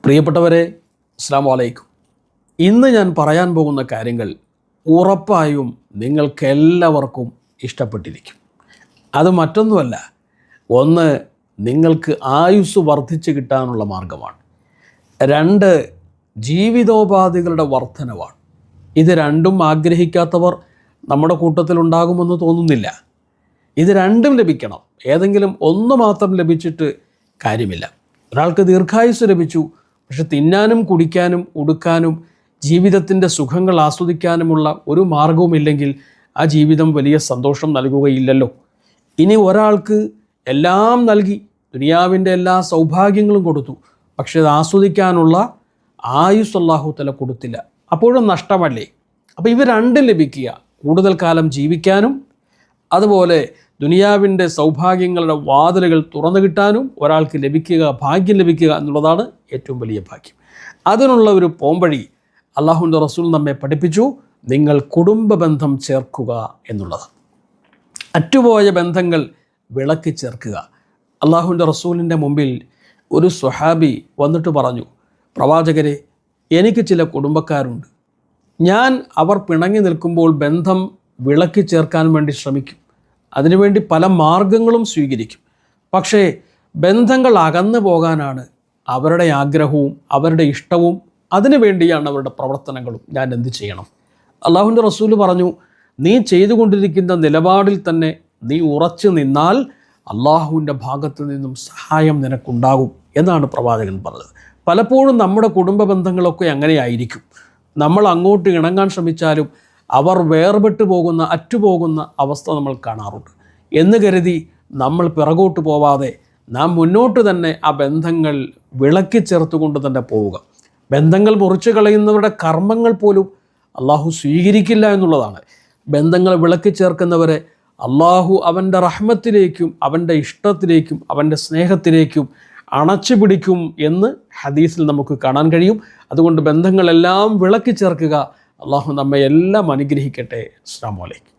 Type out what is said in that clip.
പ്രിയപ്പെട്ടവരെ, അസ്സലാമു അലൈക്കും. ഇന്ന് ഞാൻ പറയാൻ പോകുന്ന കാര്യങ്ങൾ ഉറപ്പായും നിങ്ങൾക്കെല്ലാവർക്കും ഇഷ്ടപ്പെട്ടിരിക്കും. അത് മറ്റൊന്നുമല്ല, ഒന്ന്, നിങ്ങൾക്ക് ആയുസ് വർദ്ധിച്ച് കിട്ടാനുള്ള മാർഗമാണ്. 2, ജീവിതോപാധികളുടെ വർധനവാണ്. ഇത് രണ്ടും ആഗ്രഹിക്കാത്തവർ നമ്മുടെ കൂട്ടത്തിലുണ്ടാകുമെന്ന് തോന്നുന്നില്ല. ഇത് രണ്ടും ലഭിക്കണം. ഏതെങ്കിലും ഒന്ന് മാത്രം ലഭിച്ചിട്ട് കാര്യമില്ല. ഒരാൾക്ക് ദീർഘായുസ് ലഭിച്ചു, പക്ഷെ തിന്നാനും കുടിക്കാനും ഉടുക്കാനും ജീവിതത്തിൻ്റെ സുഖങ്ങൾ ആസ്വദിക്കാനുമുള്ള ഒരു മാർഗവുമില്ലെങ്കിൽ ആ ജീവിതം വലിയ സന്തോഷം നൽകുകയില്ലല്ലോ. ഇനി ഒരാൾക്ക് എല്ലാം നൽകി ദുനിയാവിൻ്റെ എല്ലാ സൗഭാഗ്യങ്ങളും കൊടുത്തു, പക്ഷെ അത് ആസ്വദിക്കാനുള്ള ആയുസ് അല്ലാഹു തആല കൊടുത്തില്ല. അപ്പോഴും നഷ്ടമല്ലേ? അപ്പോൾ ഇവ രണ്ടും ലഭിക്കുക, കൂടുതൽ കാലം ജീവിക്കാനും അതുപോലെ ദുനിയാവിൻ്റെ സൗഭാഗ്യങ്ങളുടെ വാതിലുകൾ തുറന്നു കിട്ടാനും ഒരാൾക്ക് ലഭിക്കുക, ഭാഗ്യം ലഭിക്കുക എന്നുള്ളതാണ് ഏറ്റവും വലിയ ഭാഗ്യം. അതിനുള്ള ഒരു പോംവഴി അല്ലാഹുവിൻ്റെ റസൂൽ നമ്മെ പഠിപ്പിച്ചു. നിങ്ങൾ കുടുംബ ബന്ധം ചേർക്കുക എന്നുള്ളത്. അറ്റുപോയ ബന്ധങ്ങൾ വിളക്കി ചേർക്കുക. അല്ലാഹുവിൻ്റെ റസൂലിൻ്റെ മുമ്പിൽ ഒരു സ്വഹാബി വന്നിട്ട് പറഞ്ഞു, പ്രവാചകരെ, എനിക്ക് ചില കുടുംബക്കാരുണ്ട്. ഞാൻ അവർ പിണങ്ങി നിൽക്കുമ്പോൾ ബന്ധം വിളക്കി ചേർക്കാൻ വേണ്ടി ശ്രമിക്കും. അതിനുവേണ്ടി പല മാർഗങ്ങളും സ്വീകരിക്കും. പക്ഷേ ബന്ധങ്ങൾ അകന്നു പോകാനാണ് അവരുടെ ആഗ്രഹവും അവരുടെ ഇഷ്ടവും. അതിനു വേണ്ടിയാണ് അവരുടെ പ്രവർത്തനങ്ങളും. ഞാൻ എന്ത് ചെയ്യണം? അല്ലാഹുവിൻ്റെ റസൂൽ പറഞ്ഞു, നീ ചെയ്തുകൊണ്ടിരിക്കുന്ന നിലപാടിൽ തന്നെ നീ ഉറച്ചു നിന്നാൽ അല്ലാഹുവിൻ്റെ ഭാഗത്തു നിന്നും സഹായം നിനക്കുണ്ടാകും എന്നാണ് പ്രവാചകൻ പറഞ്ഞത്. പലപ്പോഴും നമ്മുടെ കുടുംബ ബന്ധങ്ങളൊക്കെ അങ്ങനെയായിരിക്കും. നമ്മൾ അങ്ങോട്ട് ഇണങ്ങാൻ ശ്രമിച്ചാലും അവർ വേർപെട്ടു പോകുന്ന, അറ്റുപോകുന്ന അവസ്ഥ നമ്മൾ കാണാറുണ്ട്. എന്ന് കരുതി നമ്മൾ പിറകോട്ട് പോവാതെ നാം മുന്നോട്ട് തന്നെ ആ ബന്ധങ്ങൾ വിളക്കി ചേർത്തുകൊണ്ട് തന്നെ പോവുക. ബന്ധങ്ങൾ മുറിച്ചു കളയുന്നവരുടെ കർമ്മങ്ങൾ പോലും അള്ളാഹു സ്വീകരിക്കില്ല എന്നുള്ളതാണ്. ബന്ധങ്ങൾ വിളക്കി ചേർക്കുന്നവരെ അള്ളാഹു അവൻ്റെ റഹ്മത്തിലേക്കും അവൻ്റെ ഇഷ്ടത്തിലേക്കും അവൻ്റെ സ്നേഹത്തിലേക്കും അണച്ചു പിടിക്കും എന്ന് ഹദീസിൽ നമുക്ക് കാണാൻ കഴിയും. അതുകൊണ്ട് ബന്ധങ്ങളെല്ലാം വിളക്കി ചേർക്കുക. അള്ളാഹു നമ്മെ എല്ലാം അനുഗ്രഹിക്കട്ടെ. അസ്സലാമു അലൈക്കും.